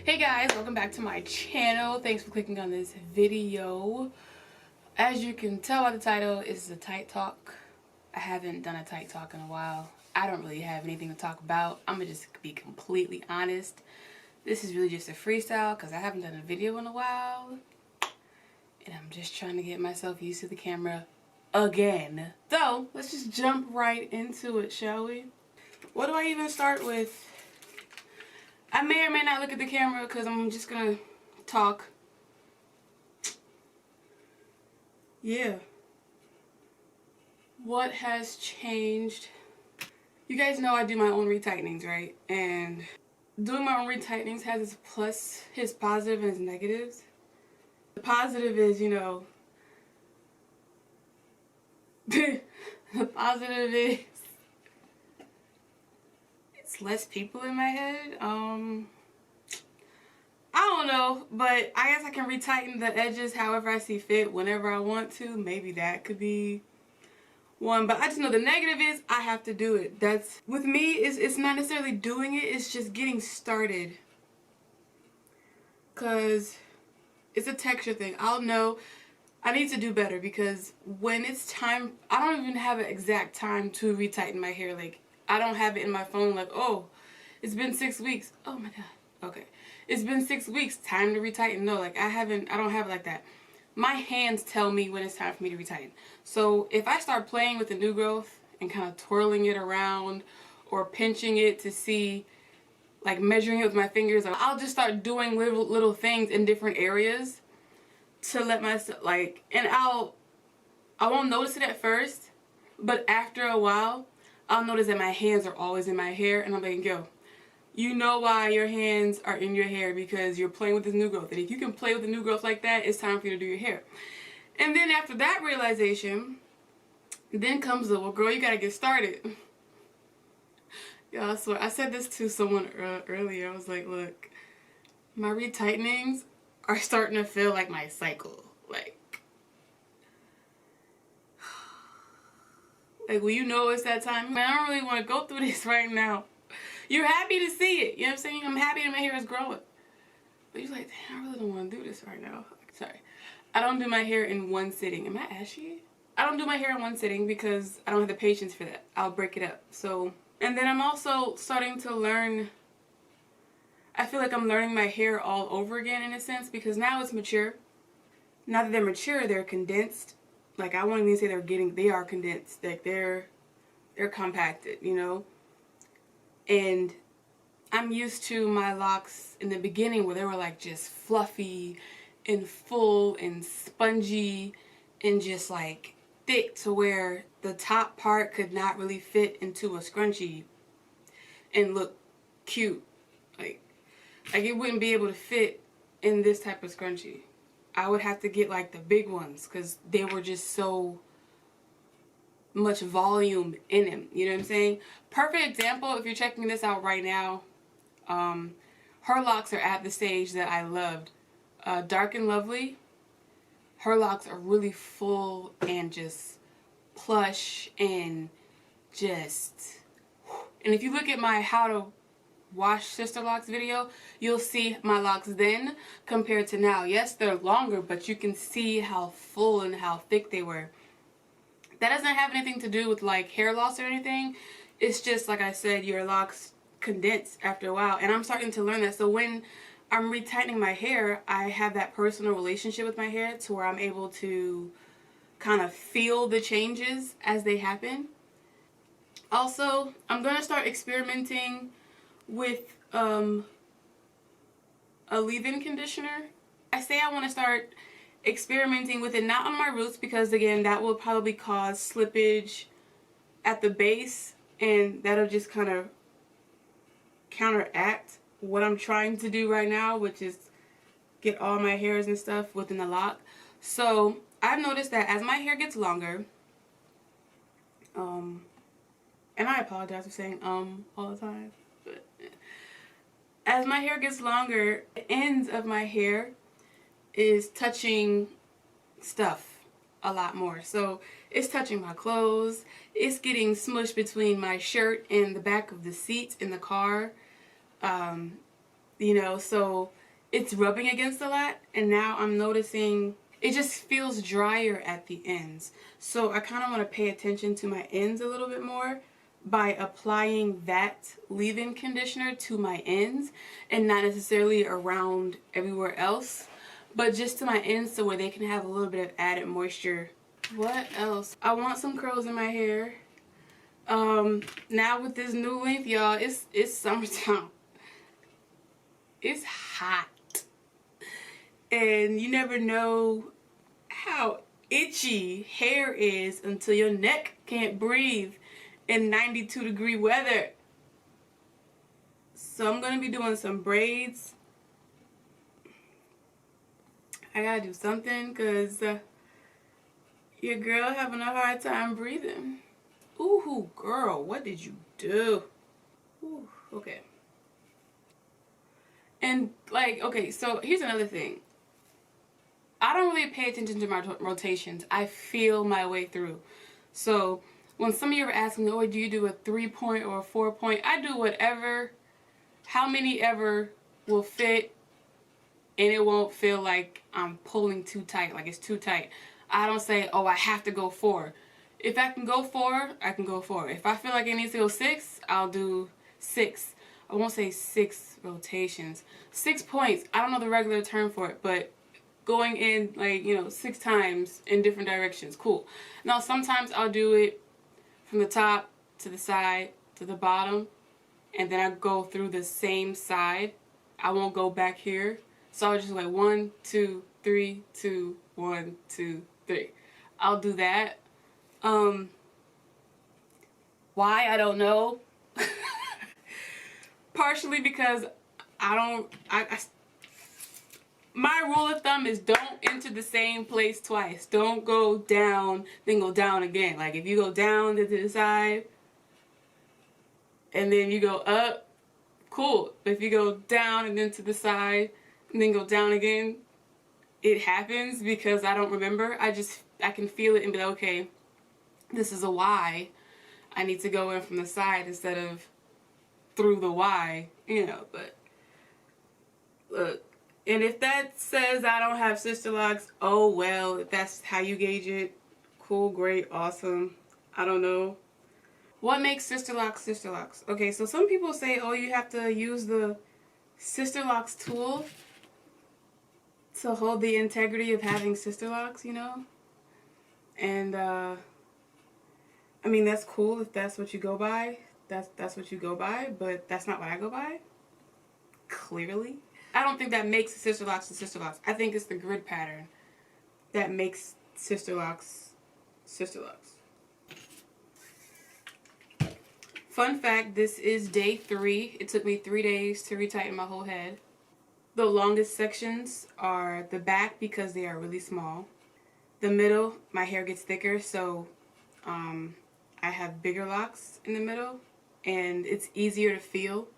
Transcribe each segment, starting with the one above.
Hey guys, welcome back to my channel. Thanks for clicking on this video. As you can tell by the title, it's a tight talk. I haven't done a tight talk in a while. I don't really have anything to talk about. I'm gonna just be completely honest. This is really just a freestyle because I haven't done a video in a while. And I'm just trying to get myself used to the camera again. So, let's just jump right into it, shall we? What do I even start with? I may or may not look at the camera because I'm just gonna talk. Yeah. What has changed? You guys know I do my own retightenings, right? And doing my own retightenings has its plus, its positive and its negatives. The positive is, you know, the positive is it's less people in my head. I don't know, but I guess I can retighten the edges however I see fit, whenever I want to. Maybe that could be one, but I just know the negative is I have to do it. That's, with me, it's not necessarily doing it, it's just getting started. Because it's a texture thing. I'll know I need to do better because when it's time, I don't even have an exact time to retighten my hair. Like, I don't have it in my phone like, oh, it's been 6 weeks. Oh my god. Okay. It's been 6 weeks. Time to retighten. No, like I don't have it like that. My hands tell me when it's time for me to retighten. So if I start playing with the new growth and kind of twirling it around or pinching it to see, like measuring it with my fingers, I'll just start doing little things in different areas to let myself, like, and I won't notice it at first, but after a while I'll notice that my hands are always in my hair, and I'm like, yo, you know why your hands are in your hair? Because you're playing with this new growth. And if you can play with the new growth like that, it's time for you to do your hair. And then after that realization, then comes the, well, girl, you gotta get started. Y'all, I swear, I said this to someone earlier. I was like, look, my retightenings are starting to feel like my cycle. Like, well, you know it's that time. Man, I don't really want to go through this right now. You're happy to see it. You know what I'm saying? I'm happy that my hair is growing. But you're like, damn, I really don't want to do this right now. Sorry. I don't do my hair in one sitting. Am I ashy? I don't do my hair in one sitting because I don't have the patience for that. I'll break it up. So, and then I'm also starting to learn. I feel like I'm learning my hair all over again in a sense because now it's mature. Now that they're mature, they're condensed. Like, I won't even say they are condensed. Like, they're compacted, you know? And I'm used to my locks in the beginning where they were like just fluffy and full and spongy and just like thick to where the top part could not really fit into a scrunchie and look cute. Like it wouldn't be able to fit in this type of scrunchie. I would have to get like the big ones because they were just so much volume in them. You know what I'm saying? Perfect example, if you're checking this out right now, her locks are at the stage that I loved. Dark and Lovely, her locks are really full and just plush and just, and if you look at my how to wash sister locks video, you'll see my locks then compared to now. Yes, they're longer, but you can see how full and how thick they were. That doesn't have anything to do with like hair loss or anything. It's just, like I said, your locks condense after a while, and I'm starting to learn that. So when I'm retightening my hair, I have that personal relationship with my hair to where I'm able to kind of feel the changes as they happen. Also, I'm gonna start experimenting with a leave-in conditioner. I say I want to start experimenting with it, not on my roots, because again, that will probably cause slippage at the base, and that'll just kind of counteract what I'm trying to do right now, which is get all my hairs and stuff within the lock. So I've noticed that as my hair gets longer, and I apologize for saying all the time, but as my hair gets longer, the ends of my hair is touching stuff a lot more. So it's touching my clothes, it's getting smushed between my shirt and the back of the seat in the car. So it's rubbing against a lot, and now I'm noticing it just feels drier at the ends. So I kind of want to pay attention to my ends a little bit more by applying that leave-in conditioner to my ends and not necessarily around everywhere else, but just to my ends so where they can have a little bit of added moisture. What else? I want some curls in my hair. Now with this new length, y'all, it's summertime. It's hot. And you never know how itchy hair is until your neck can't breathe in 92-degree weather. So I'm gonna be doing some braids. I gotta do something because your girl having a hard time breathing. Ooh, girl, what did you do? Ooh, okay. And like, okay, so here's another thing. I don't really pay attention to my rotations. I feel my way through. So when some of you are asking, oh, do you do a 3-point or a 4-point? I do whatever, how many ever will fit, and it won't feel like I'm pulling too tight, like it's too tight. I don't say, oh, I have to go 4. If I can go 4, I can go 4. If I feel like it needs to go 6, I'll do 6. I won't say 6 rotations. 6 points. I don't know the regular term for it, but going in like 6 times in different directions, cool. Now sometimes I'll do it from the top to the side to the bottom, and then I go through the same side. I won't go back here, so I'll just like 1 2 3 2 1 2 3. I'll do that. Why, I don't know. Partially because I my rule of thumb is don't enter the same place twice. Don't go down, then go down again. Like if you go down to the side and then you go up, cool. But if you go down and then to the side and then go down again, it happens because I don't remember. I can feel it and be like, okay, this is a Y. I need to go in from the side instead of through the Y, but look. And if that says I don't have sister locks, oh well, if that's how you gauge it, cool, great, awesome. I don't know. What makes sister locks sister locks? Okay, so some people say, oh, you have to use the sister locks tool to hold the integrity of having sister locks, And I mean, that's cool if that's what you go by. That's what you go by, but that's not what I go by. Clearly. I don't think that makes sister locks sister locks. I think it's the grid pattern that makes sister locks sister locks. Fun fact, this is day 3. It took me 3 days to retighten my whole head. The longest sections are the back because they are really small. The middle, my hair gets thicker, so I have bigger locks in the middle and it's easier to feel.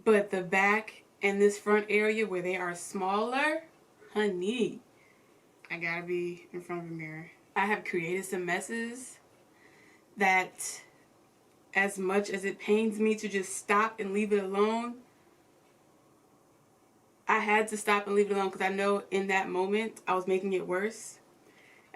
But the back and this front area where they are smaller, honey, I gotta be in front of a mirror. I have created some messes that, as much as it pains me to just stop and leave it alone, I had to stop and leave it alone because I know in that moment I was making it worse.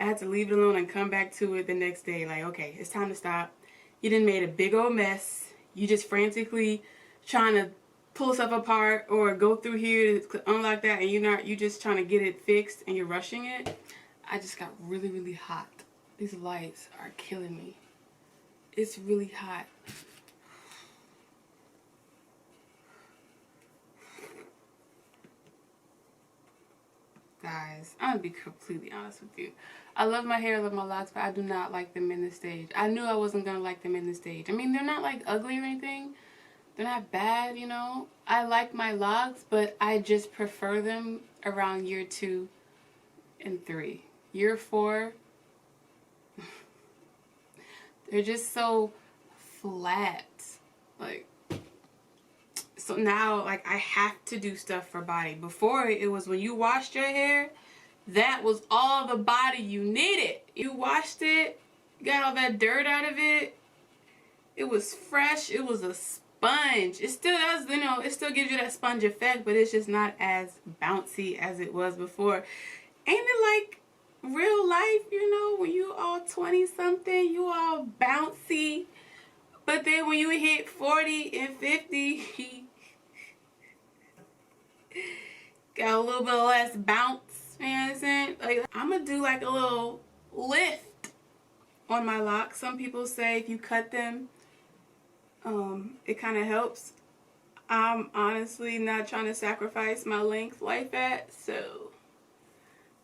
I had to leave it alone and come back to it the next day like, okay, it's time to stop. You done made a big old mess. You just frantically trying to pull stuff apart or go through here to unlock that, and you just trying to get it fixed and you're rushing it. I just got really, really hot. These lights are killing me. It's really hot. Guys, I'm gonna be completely honest with you. I love my hair, I love my locks, but I do not like them in the stage. I knew I wasn't gonna like them in the stage. I mean, they're not like ugly or anything. They're not bad, I like my locks, but I just prefer them around year 2 and 3. Year 4, they're just so flat. Like, so now, like, I have to do stuff for body. Before, it was when you washed your hair, that was all the body you needed. You washed it, got all that dirt out of it. It was fresh. It was a sponge. It still does, you know, it still gives you that sponge effect, but it's just not as bouncy as it was before. Ain't it like real life, you know, when you all 20 something, you all bouncy, but then when you hit 40 and 50, got a little bit less bounce. You know what I'm saying? Like, I'm gonna do like a little lift on my locks. Some people say if you cut them, it kind of helps. I'm honestly not trying to sacrifice my length like that, so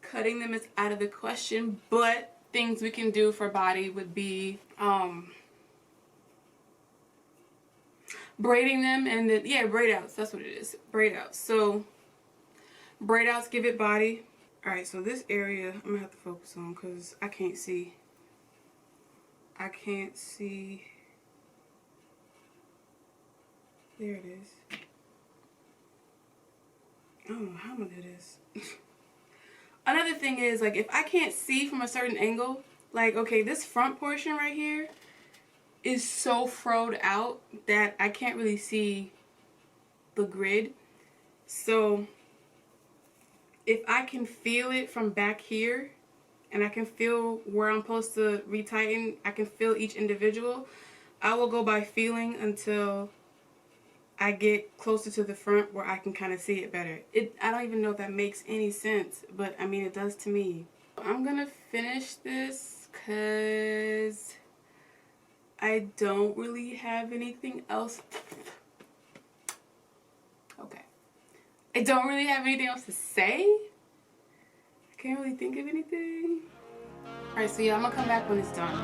cutting them is out of the question. But things we can do for body would be braiding them, and then, yeah, braid outs. That's what it is. Braid outs. So braid outs give it body. Alright, so this area I'm gonna have to focus on because I can't see. I can't see. There it is. I don't know how I'm gonna do this. Another thing is, like, if I can't see from a certain angle, like, okay, this front portion right here is so froed out that I can't really see the grid. So if I can feel it from back here, and I can feel where I'm supposed to retighten, I can feel each individual, I will go by feeling until I get closer to the front where I can kind of see it better. I don't even know if that makes any sense, but I mean, it does to me. I'm gonna finish this because I don't really have anything else. Okay. I don't really have anything else to say. I can't really think of anything. Alright, so yeah, I'm gonna come back when it's done.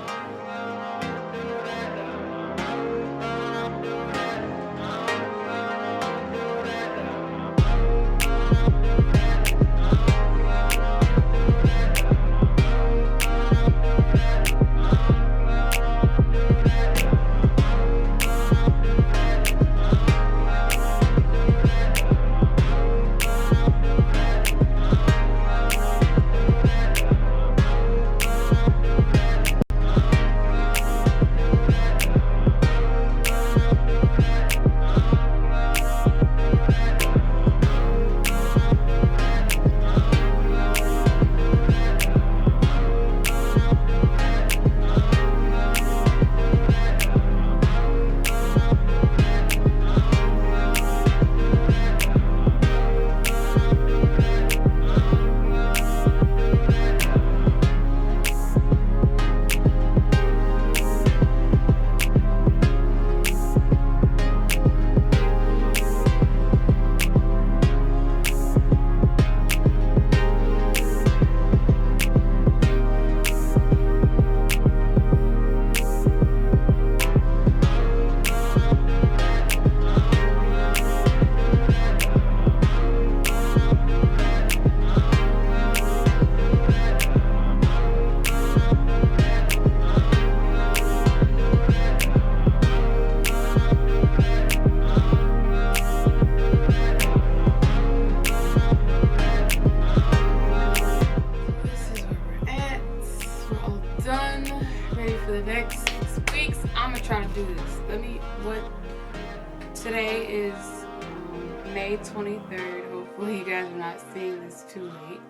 Today is May 23rd. Hopefully you guys are not seeing this too late.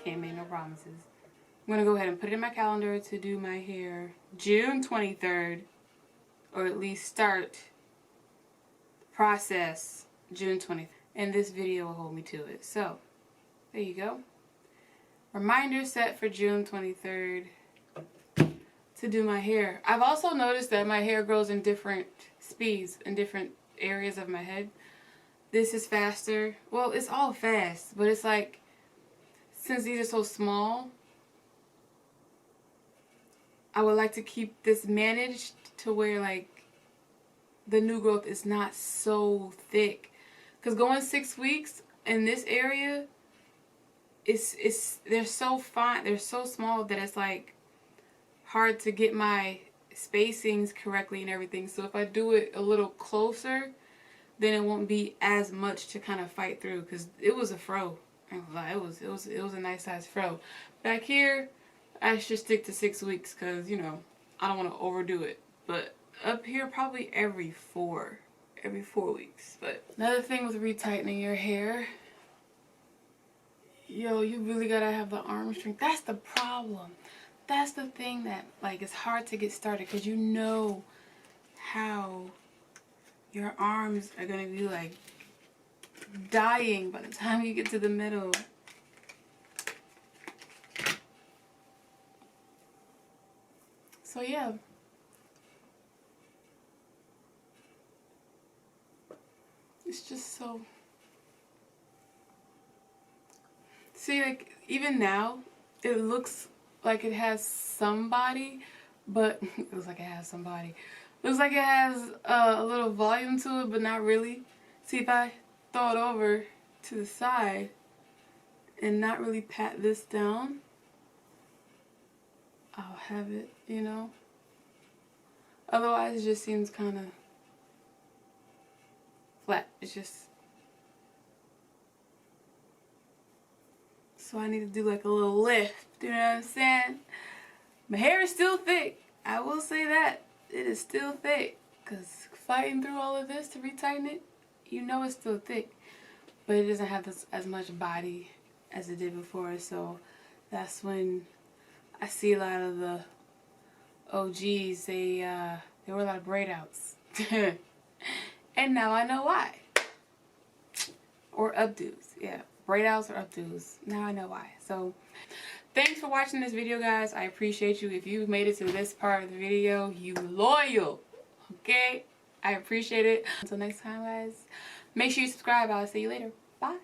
Can't make no promises. I'm going to go ahead and put it in my calendar to do my hair June 23rd. Or at least start the process June 23rd. And this video will hold me to it. So, there you go. Reminder set for June 23rd to do my hair. I've also noticed that my hair grows in different speeds in different areas of my head. This is faster. Well, it's all fast, but it's like, since these are so small, I would like to keep this managed to where like the new growth is not so thick. Because going 6 weeks in this area, they're so fine, they're so small that it's like hard to get my spacings correctly and everything. So if I do it a little closer, then it won't be as much to kind of fight through. Because it was a fro. It was a nice size fro. Back here, I should stick to 6 weeks because, you know, I don't want to overdo it. But up here probably every 4 weeks. But another thing with retightening your hair, yo, you really gotta have the arm strength. That's the problem. That's the thing that, like, it's hard to get started, because you know how your arms are gonna be like dying by the time you get to the middle. So yeah, it's just so, see, like, even now it looks like it has some body, but it looks like it has some body. Looks like it has a little volume to it, but not really. See, if I throw it over to the side and not really pat this down, I'll have it, you know. Otherwise, it just seems kind of flat. It's just, so I need to do like a little lift. You know what I'm saying? My hair is still thick. I will say that. It is still thick. Because fighting through all of this to retighten it, you know it's still thick. But it doesn't have as much body as it did before. So that's when I see a lot of the OGs, they were a lot of braid outs. And now I know why. Or updos. Yeah. Braid outs or updos. Now I know why. So thanks for watching this video, guys. I appreciate you. If you made it to this part of the video, you loyal. Okay? I appreciate it. Until next time, guys, make sure you subscribe. I'll see you later. Bye.